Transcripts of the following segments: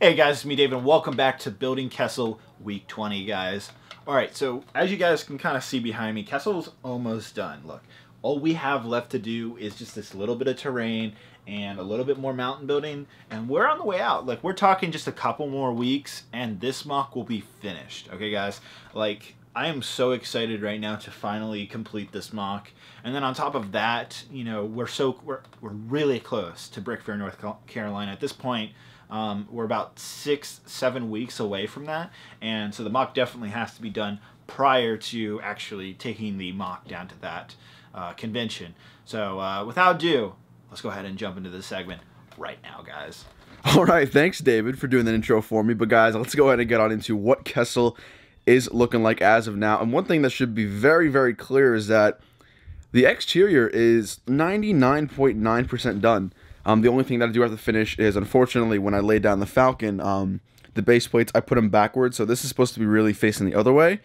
Hey guys, it's me Dave and welcome back to Building Kessel Week 20, guys. Alright, so as you guys can kind of see behind me, Kessel's almost done. Look, all we have left to do is just this little bit of terrain and a little bit more mountain building, and we're on the way out. Like, we're talking just a couple more weeks and this mock will be finished. Okay guys, like, I am so excited right now to finally complete this mock. And then on top of that, you know, we're really close to Brick Fair, North Carolina. At this point, we're about 6-7 weeks away from that, and so the mock definitely has to be done prior to actually taking the mock down to that convention. So without ado, let's go ahead and jump into this segment right now, guys. All right, thanks David for doing that intro for me. But guys, let's go ahead and get on into what Kessel is looking like as of now. And one thing that should be very, very clear is that the exterior is 99.9% done. The only thing that I do have to finish is, unfortunately, when I laid down the Falcon, the base plates, I put them backwards, so this is supposed to be really facing the other way,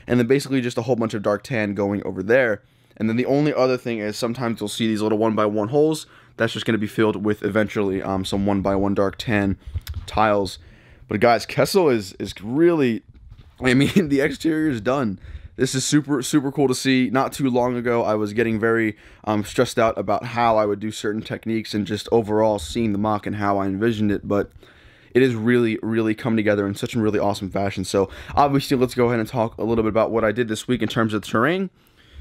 and then basically just a whole bunch of dark tan going over there. And then the only other thing is sometimes you'll see these little 1x1 holes. That's just going to be filled with eventually some 1x1 dark tan tiles. But guys, Kessel is really, I mean, the exterior is done. This is super cool to see. Not too long ago, I was getting very stressed out about how I would do certain techniques and just overall seeing the mock and how I envisioned it, but it is really come together in such a really awesome fashion. So obviously, let's go ahead and talk a little bit about what I did this week in terms of terrain.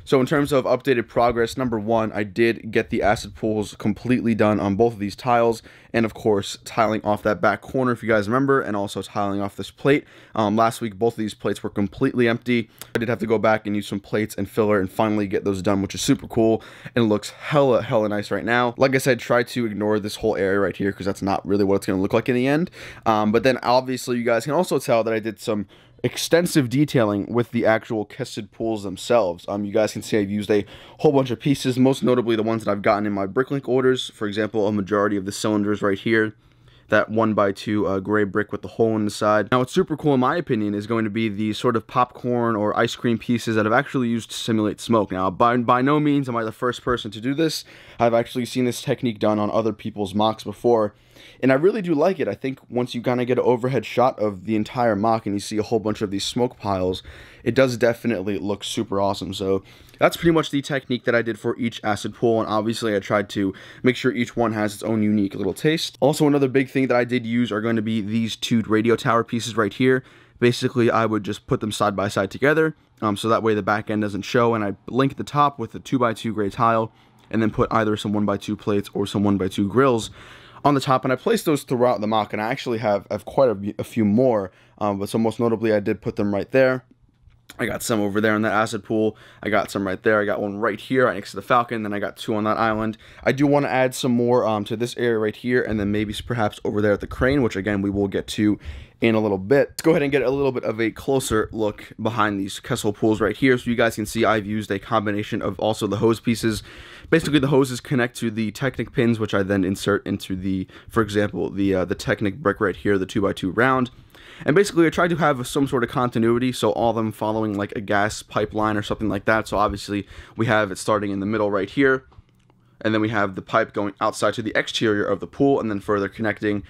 So in terms of updated progress, number one, I did get the acid pools completely done on both of these tiles, and of course, tiling off that back corner, if you guys remember, and also tiling off this plate. Last week, both of these plates were completely empty. I did have to go back and use some plates and filler and finally get those done, which is super cool, and it looks hella nice right now. Like I said, try to ignore this whole area right here, because that's not really what it's going to look like in the end. But then, obviously, you guys can also tell that I did some extensive detailing with the actual Kessel Pools themselves. You guys can see I've used a whole bunch of pieces, most notably the ones that I've gotten in my Bricklink orders. For example, a majority of the cylinders right here, that 1x2 gray brick with the hole in the side. Now, what's super cool in my opinion is going to be the sort of popcorn or ice cream pieces that I've actually used to simulate smoke. Now, by no means am I the first person to do this. I've actually seen this technique done on other people's mocks before, and I really do like it. I think once you kind of get an overhead shot of the entire mock and you see a whole bunch of these smoke piles, it does definitely look super awesome. So that's pretty much the technique that I did for each acid pool, and obviously I tried to make sure each one has its own unique little taste. Also, another big thing that I did use are going to be these two radio tower pieces right here. Basically, I would just put them side by side together, so that way the back end doesn't show, and I link the top with a 2x2 gray tile, and then put either some 1x2 plates or some 1x2 grills on the top, and I placed those throughout the mock, and I actually have quite a few more, but so most notably I did put them right there. I got some over there in that acid pool. I got some right there. I got one right here right next to the Falcon. Then I got two on that island. I do want to add some more to this area right here, and then maybe perhaps over there at the crane, which again we will get to in a little bit. Let's go ahead and get a little bit of a closer look behind these Kessel pools right here, so you guys can see I've used a combination of also the hose pieces. Basically, the hoses connect to the Technic pins, which I then insert into the, for example, the Technic brick right here, the 2x2 round. And basically, I tried to have some sort of continuity, so all of them following like a gas pipeline or something like that. So obviously, we have it starting in the middle right here, and then we have the pipe going outside to the exterior of the pool, and then further connecting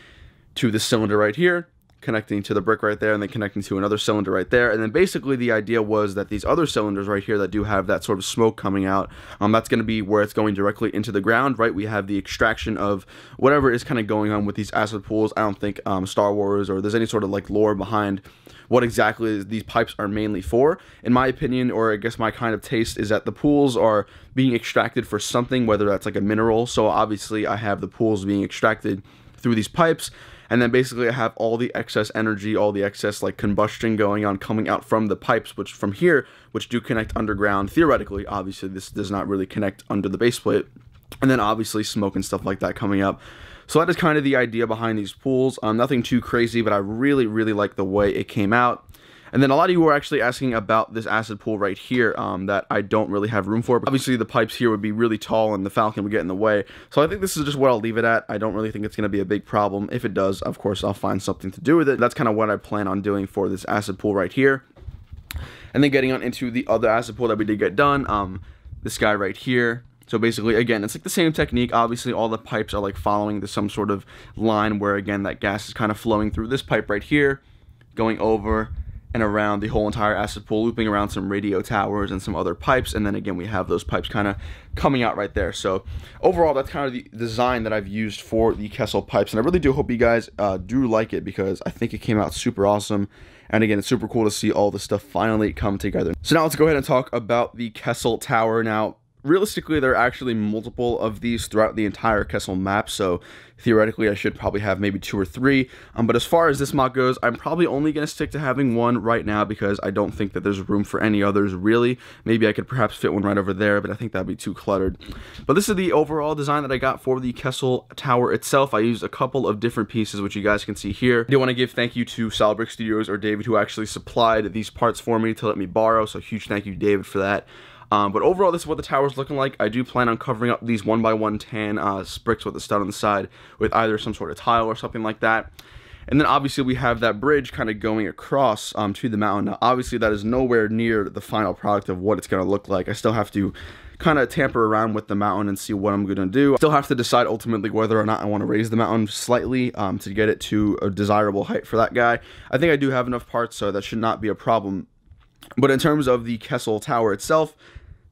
to the cylinder right here, connecting to the brick right there, and then connecting to another cylinder right there. And then basically the idea was that these other cylinders right here that do have that sort of smoke coming out, that's going to be where it's going directly into the ground, right? We have the extraction of whatever is kind of going on with these acid pools. I don't think Star Wars or there's any sort of like lore behind what exactly these pipes are mainly for. In my opinion, or I guess my kind of taste, is that the pools are being extracted for something, whether that's like a mineral. So obviously I have the pools being extracted through these pipes, and then basically I have all the excess energy, all the excess like combustion going on coming out from the pipes, which from here, which do connect underground theoretically. Obviously this does not really connect under the base plate, and then obviously smoke and stuff like that coming up. So that is kind of the idea behind these pools. Nothing too crazy, but I really like the way it came out. And then a lot of you were actually asking about this acid pool right here that I don't really have room for. But obviously the pipes here would be really tall and the Falcon would get in the way. So I think this is just where I'll leave it at. I don't really think it's going to be a big problem. If it does, of course, I'll find something to do with it. That's kind of what I plan on doing for this acid pool right here. And then getting on into the other acid pool that we did get done. This guy right here. So basically, again, it's like the same technique. Obviously, all the pipes are like following some sort of line where, again, that gas is kind of flowing through this pipe right here, going over and around the whole entire acid pool, looping around some radio towers and some other pipes. And then again, we have those pipes kind of coming out right there. So overall, that's kind of the design that I've used for the Kessel pipes. And I really do hope you guys do like it, because I think it came out super awesome. And again, it's super cool to see all this stuff finally come together. So now let's go ahead and talk about the Kessel Tower. Now, realistically, there are actually multiple of these throughout the entire Kessel map, so theoretically I should probably have maybe 2 or 3. But as far as this mock goes, I'm probably only going to stick to having one right now, because I don't think that there's room for any others, really. Maybe I could perhaps fit one right over there, but I think that'd be too cluttered. But this is the overall design that I got for the Kessel Tower itself. I used a couple of different pieces, which you guys can see here. I do want to give thank you to Solid Brick Studios, or David, who actually supplied these parts for me to let me borrow, so huge thank you, David, for that. But overall, this is what the tower's looking like. I do plan on covering up these 1x1 tan bricks with the stud on the side with either some sort of tile or something like that. And then obviously we have that bridge kind of going across to the mountain. Now, obviously that is nowhere near the final product of what it's going to look like. I still have to kind of tamper around with the mountain and see what I'm going to do. Still have to decide ultimately whether or not I want to raise the mountain slightly to get it to a desirable height for that guy. I think I do have enough parts, so that should not be a problem. But in terms of the Kessel Tower itself,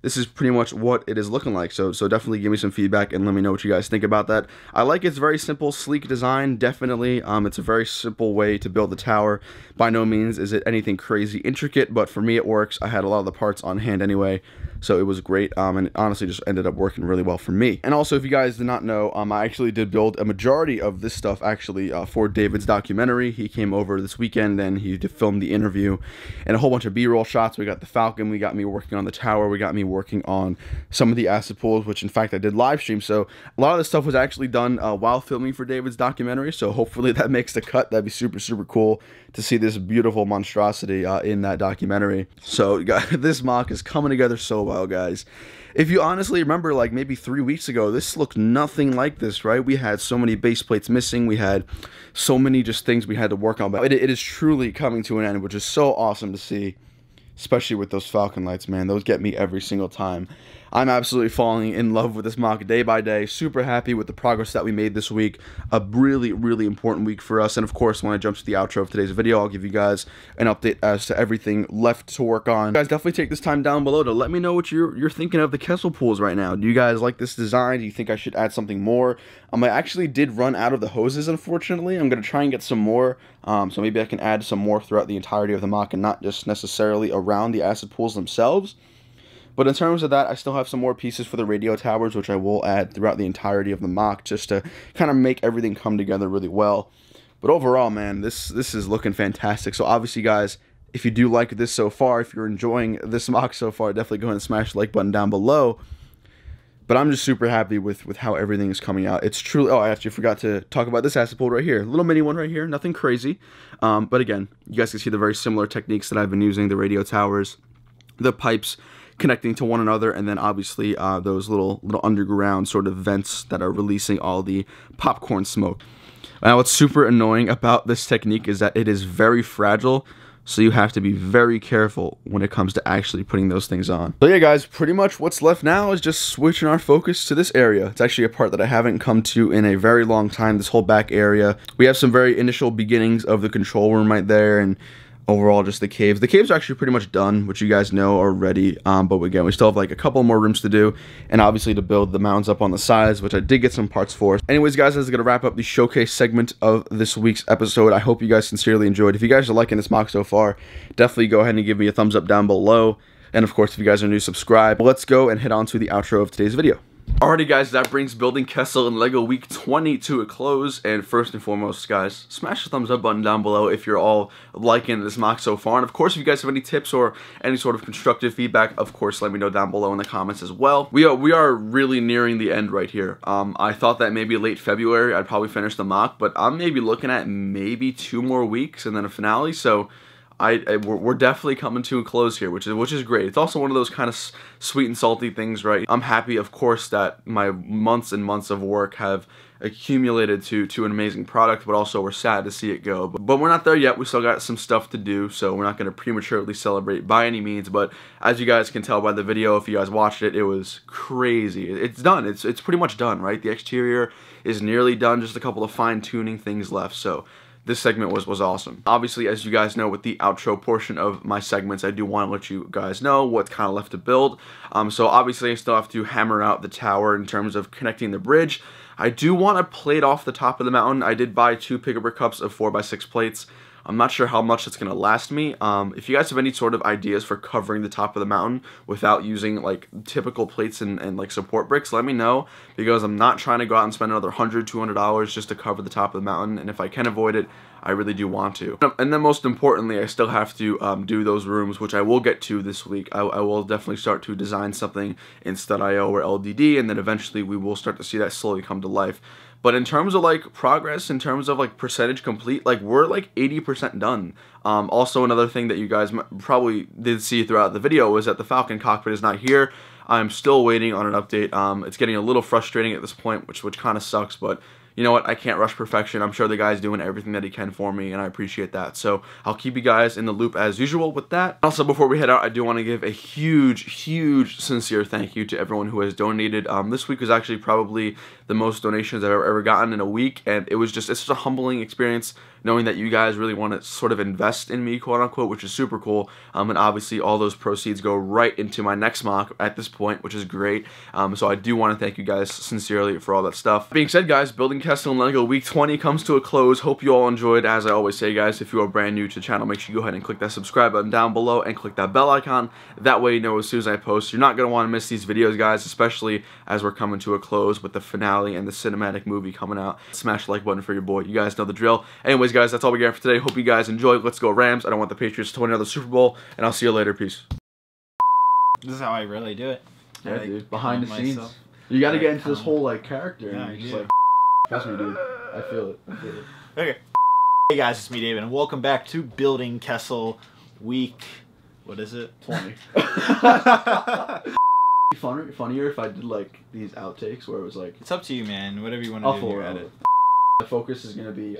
this is pretty much what it is looking like. So definitely give me some feedback and let me know what you guys think about that. I like its very simple, sleek design, definitely. It's a very simple way to build the tower. By no means is it anything crazy intricate, but for me it works. I had a lot of the parts on hand anyway, so it was great, and it honestly just ended up working really well for me. And also, if you guys did not know, I actually did build a majority of this stuff actually for David's documentary. He came over this weekend and he filmed the interview and a whole bunch of B-roll shots. We got the Falcon, we got me working on the tower, we got me working on some of the acid pools, which in fact I did live stream. So a lot of this stuff was actually done while filming for David's documentary, so hopefully that makes the cut. That'd be super, super cool to see this beautiful monstrosity in that documentary. So this mock is coming together so well, guys. If you honestly remember, like maybe 3 weeks ago, this looked nothing like this, right? We had so many base plates missing. We had so many just things we had to work on. But it is truly coming to an end, which is so awesome to see, especially with those Falcon lights, man. Those get me every single time. I'm absolutely falling in love with this mock day by day. Super happy with the progress that we made this week. A really, really important week for us. And of course, when I jump to the outro of today's video, I'll give you guys an update as to everything left to work on. You guys definitely take this time down below to let me know what you're thinking of the Kessel Pools right now. Do you guys like this design? Do you think I should add something more? I actually did run out of the hoses, unfortunately. I'm going to try and get some more. So maybe I can add some more throughout the entirety of the mock and not just necessarily around the acid pools themselves. But in terms of that, I still have some more pieces for the radio towers, which I will add throughout the entirety of the mock, just to kind of make everything come together really well. But overall, man, this is looking fantastic. So obviously, guys, if you do like this so far, if you're enjoying this mock so far, definitely go ahead and smash the like button down below. But I'm just super happy with how everything is coming out. It's truly... Oh, I actually forgot to talk about this acid pool right here. Little mini one right here. Nothing crazy. But again, you guys can see the very similar techniques that I've been using. The radio towers, the pipes connecting to one another, and then obviously those little underground sort of vents that are releasing all the popcorn smoke. Now, what's super annoying about this technique is that it is very fragile, so you have to be very careful when it comes to actually putting those things on. So yeah, guys, pretty much what's left now is just switching our focus to this area. It's actually a part that I haven't come to in a very long time, this whole back area. We have some very initial beginnings of the control room right there, and overall just the caves. The caves are actually pretty much done, which you guys know already, but again, we still have like a couple more rooms to do, and obviously to build the mounds up on the sides, which I did get some parts for. Anyways, guys, this is going to wrap up the showcase segment of this week's episode. I hope you guys sincerely enjoyed. If you guys are liking this mock so far, definitely go ahead and give me a thumbs up down below, and of course, if you guys are new, subscribe. Let's go and head on to the outro of today's video. Alrighty, guys, that brings Building Kessel in LEGO Week 20 to a close. And first and foremost, guys, smash the thumbs up button down below if you're all liking this mock so far. And of course, if you guys have any tips or any sort of constructive feedback, of course, let me know down below in the comments as well. We are really nearing the end right here. I thought that maybe late February I'd probably finish the mock, but I'm maybe looking at maybe 2 more weeks and then a finale. So we're definitely coming to a close here, which is great. It's also one of those kind of sweet and salty things, right? I'm happy, of course, that my months and months of work have accumulated to an amazing product, but also we're sad to see it go. But we're not there yet. We still got some stuff to do, so we're not going to prematurely celebrate by any means. But as you guys can tell by the video, if you guys watched it, it was crazy. It's done. It's pretty much done, right? The exterior is nearly done. Just a couple of fine-tuning things left. So this segment was awesome. Obviously, as you guys know, with the outro portion of my segments, I do want to let you guys know what's kind of left to build. So obviously, I still have to hammer out the tower in terms of connecting the bridge. I do want a plate off the top of the mountain. I did buy 2 pick-a-brick cups of 4x6 plates. I'm not sure how much it's going to last me. If you guys have any sort of ideas for covering the top of the mountain without using like typical plates and like support bricks, let me know, because I'm not trying to go out and spend another $100, $200 just to cover the top of the mountain, and if I can avoid it, I really do want to. And then most importantly, I still have to do those rooms, which I will get to this week. I will definitely start to design something in Stud.io or LDD, and then eventually we will start to see that slowly come to life. But in terms of like progress, in terms of like percentage complete, like we're like 80% done. Also another thing that you guys probably did see throughout the video was that the Falcon cockpit is not here. I'm still waiting on an update. It's getting a little frustrating at this point, which kind of sucks, but you know what, I can't rush perfection. I'm sure the guy's doing everything that he can for me, and I appreciate that. So I'll keep you guys in the loop as usual with that. Also, before we head out, I do want to give a huge, sincere thank you to everyone who has donated. This week was actually probably the most donations I've ever gotten in a week, and it's just a humbling experience knowing that you guys really want to sort of invest in me, quote unquote, which is super cool. And obviously all those proceeds go right into my next mock at this point, which is great. So I do want to thank you guys sincerely for all that stuff. Being said, guys, building Kessel and Lego week 20 comes to a close. Hope you all enjoyed. As I always say, guys, if you are brand new to the channel, make sure you go ahead and click that subscribe button down below and click that bell icon. That way you know as soon as I post. You're not going to want to miss these videos, guys, especially as we're coming to a close with the finale and the cinematic movie coming out. Smash the like button for your boy. You guys know the drill. Anyways, guys, that's all we got for today. Hope you guys enjoyed. Let's go Rams. I don't want the Patriots to win another Super Bowl, and I'll see you later. Peace. This is how I really do it. Yeah, dude. Behind the scenes. You got to get into this whole like character. Yeah, and just like, trust me, dude. I feel it. Okay. Hey guys, it's me, David, and welcome back to Building Kessel week. What is it? 20. Funnier if I did like these outtakes where it was like. It's up to you, man. Whatever you want to do, you edit. The focus is gonna be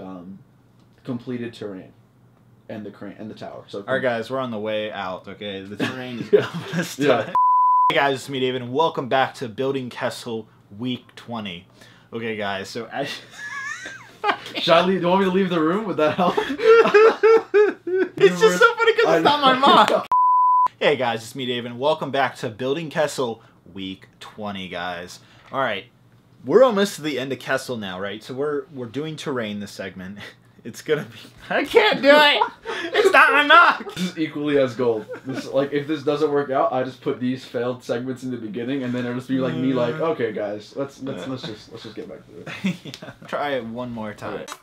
completed terrain and the crane and the tower. So. Alright, guys, we're on the way out. Okay, the terrain is almost done. Hey guys, it's me, David, and welcome back to Building Kessel week 20. Okay, guys, so as should I leave? Do you want me to leave the room? Would that help? It's just so funny because it's not my mock. Hey guys, it's me, David, and welcome back to Building Kessel week 20, guys. Alright, we're almost to the end of Kessel now, right? So we're doing terrain this segment. It's gonna be... I can't do it! It's not my mock! This is equally as gold. This, like, if this doesn't work out, I just put these failed segments in the beginning, and then it'll just be like me like, okay guys, let's just get back to it. Yeah. Try it one more time. Okay.